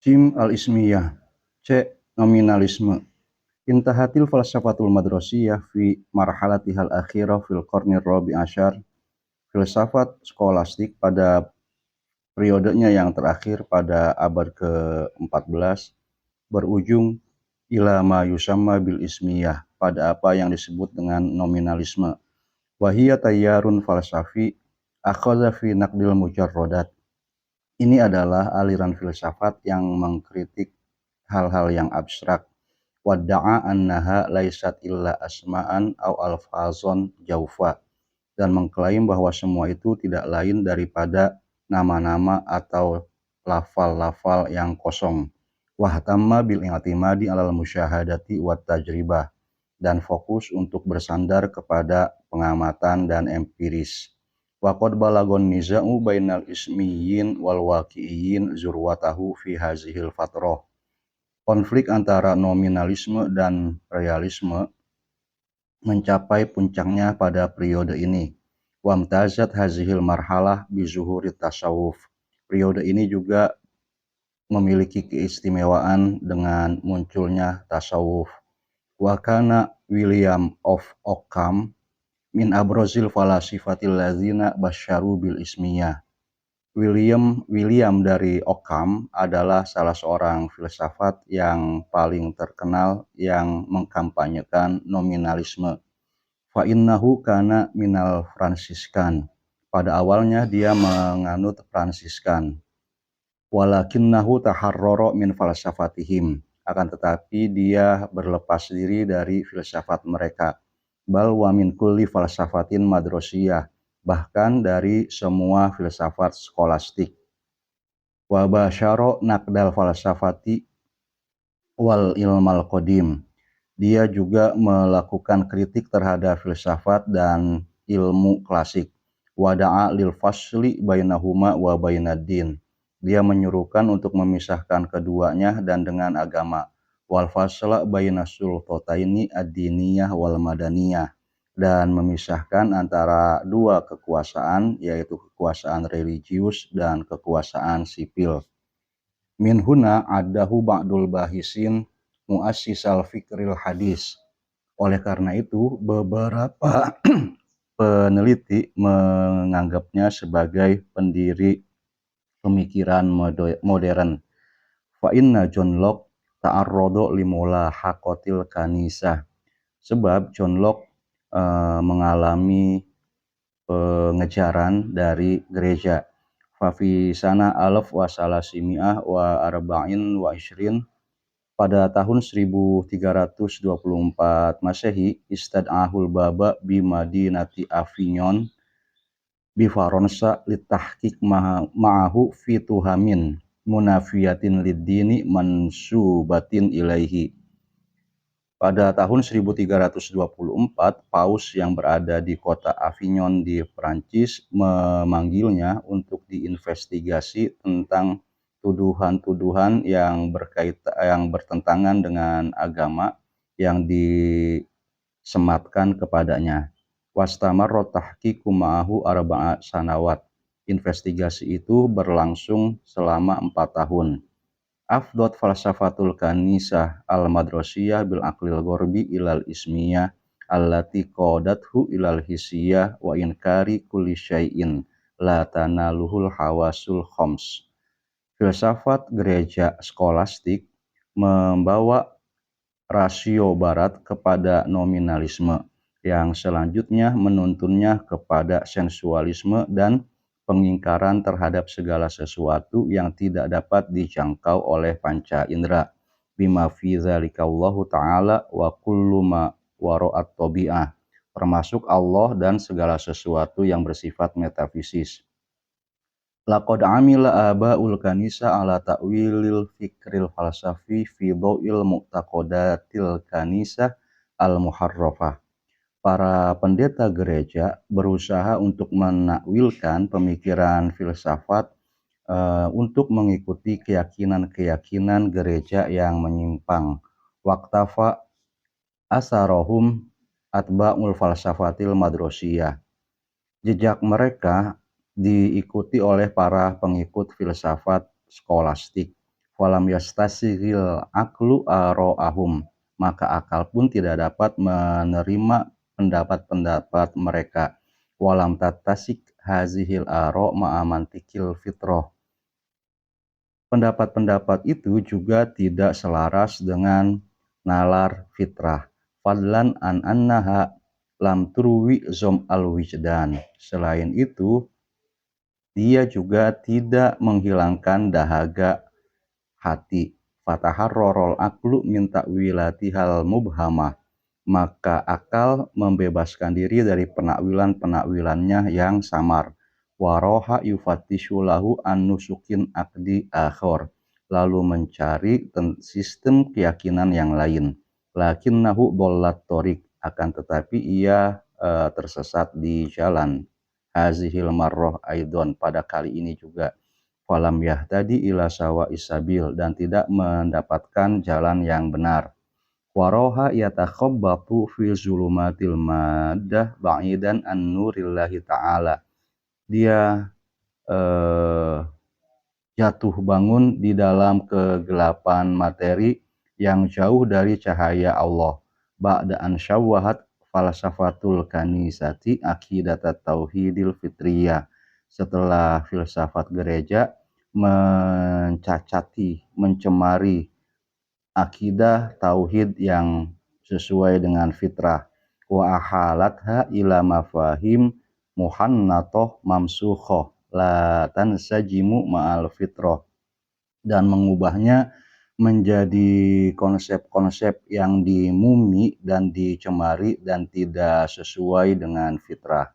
Jim al-Ismiyah. C. Nominalisme. Intahatil falsafatul madrasiyah fi marhalatihal akhirah fil qarnir rabi asyar. Filsafat skolastik pada periodenya yang terakhir pada abad ke-14 berujung ila ma yusamma bil ismiyah, pada apa yang disebut dengan nominalisme. Wahiyya tayyarun falsafi akhadha fi naqdil mujarradat. Ini adalah aliran filsafat yang mengkritik hal-hal yang abstrak. Wadda'a annaha laisat illa asma'an aw alfazon jaufa, dan mengklaim bahwa semua itu tidak lain daripada nama-nama atau lafal-lafal yang kosong. Wahtamma bil i'timadi alal musyahadati wat tajribah, dan fokus untuk bersandar kepada pengamatan dan empiris. Waqad balagon niza'u bainal ismiyin wal waqi'iyin zurwatahu fi hazihil fatroh. Konflik antara nominalisme dan realisme mencapai puncaknya pada periode ini. Wamtazat hazihil marhalah bizuhuri tasawuf. Periode ini juga memiliki keistimewaan dengan munculnya tasawuf. Wakana William of Ockham min abrozil falasifatil ladzina basyaru bil ismiyah. William dari Ockham adalah salah seorang filsafat yang paling terkenal yang mengkampanyekan nominalisme. Fa innahu kana minal Fransiskan. Pada awalnya dia menganut Fransiskan. Walakinnahu taharrara min falsafatihim. Akan tetapi dia berlepas diri dari filsafat mereka. Bal wa min kulli falsafatin madrosiyah. Bahkan dari semua filsafat skolastik. Wa basyara naqdal falsafati wal ilmal qadim. Dia juga melakukan kritik terhadap filsafat dan ilmu klasik. Wada'a lil fasli bainahuma wa bainaddin. Dia menyuruhkan untuk memisahkan keduanya dan dengan agama. Wal fasla bainas sultataini ad-diniyah wal madaniyah, dan memisahkan antara dua kekuasaan, yaitu kekuasaan religius dan kekuasaan sipil. Min huna adahu ba'dul bahisin muassisal fikril hadis. Oleh karena itu, beberapa peneliti menganggapnya sebagai pendiri pemikiran modern. Fa inna John Locke ta'arrada limulahaqatil kanisah. Sebab John Locke mengalami pengejaran dari gereja. Fafi sana alaf wa salasimi'ah wa arba'in wa ishrin, pada tahun 1324 Masehi, istad'ahul baba bi madinati Avignon bi Faransa litahqiq ma'ahu fi tuhamin munafiyatin lid-dini mansubatin ilaihi. Pada tahun 1324, Paus yang berada di kota Avignon di Prancis memanggilnya untuk diinvestigasi tentang tuduhan-tuduhan yang bertentangan dengan agama yang disematkan kepadanya. Wastamarra tahqiqu ma'ahu arba'a sanawat. Investigasi itu berlangsung selama 4 tahun. Afdot falsafatul kanisah al-madrasiyah bil aqlil ghorbi ilal ismiyah allati qadathu ilal hisiyah wa inkari kulli syai'in la tanaluhul hawasul khoms. Filsafat gereja skolastik membawa rasio barat kepada nominalisme, yang selanjutnya menuntunnya kepada sensualisme dan pengingkaran terhadap segala sesuatu yang tidak dapat dijangkau oleh panca indera. Bima fi dzalika Allahu ta'ala wa kullu ma wara'at tabi'ah, termasuk Allah dan segala sesuatu yang bersifat metafisis. Laqad amila aba'ul kanisa ala ta'wilil fikril falsafi fi dhaw'il mu'taqadatil kanisa al-muharrafah. Para pendeta gereja berusaha untuk menakwilkan pemikiran filsafat untuk mengikuti keyakinan-keyakinan gereja yang menyimpang. Waqtafa asarohum atba'ul falsafatil madrosiyah. Jejak mereka diikuti oleh para pengikut filsafat skolastik. Walam yastasigil aklu aro'ahum, maka akal pun tidak dapat menerima pendapat-pendapat mereka. Walam tatasik hazihil aro ma'amantikil fitroh, pendapat-pendapat itu juga tidak selaras dengan nalar fitrah. Fadlan an annaha lam turwi zom al wijdan, selain itu dia juga tidak menghilangkan dahaga hati. Fataharrorol aklu minta wilatihal mubhamah, maka akal membebaskan diri dari penakwilan-penakwilannya yang samar. Waroha yufatishu lahu an nusukin akdi akhor, lalu mencari sistem keyakinan yang lain. Lakinnahu bollat torik, akan tetapi ia tersesat di jalan. Hazihil marroh aidon, pada kali ini juga. Falam yahtadi ila sawa isabil, dan tidak mendapatkan jalan yang benar. Waroha yatakhabbatu fi zulumatil maddah ba'idan an nurillahi ta'ala, dia jatuh bangun di dalam kegelapan materi yang jauh dari cahaya Allah. Ba'da an syawwahat falsafatul kanisati aqidatat tauhidil fitriyah, setelah filsafat gereja mencacati, mencemari akidah tauhid yang sesuai dengan fitrah. Wa ahalatha ila mafahim muhannatoh mamsukhoh la tansajimu ma'al fitrah, dan mengubahnya menjadi konsep-konsep yang dimumi dan dicemari dan tidak sesuai dengan fitrah.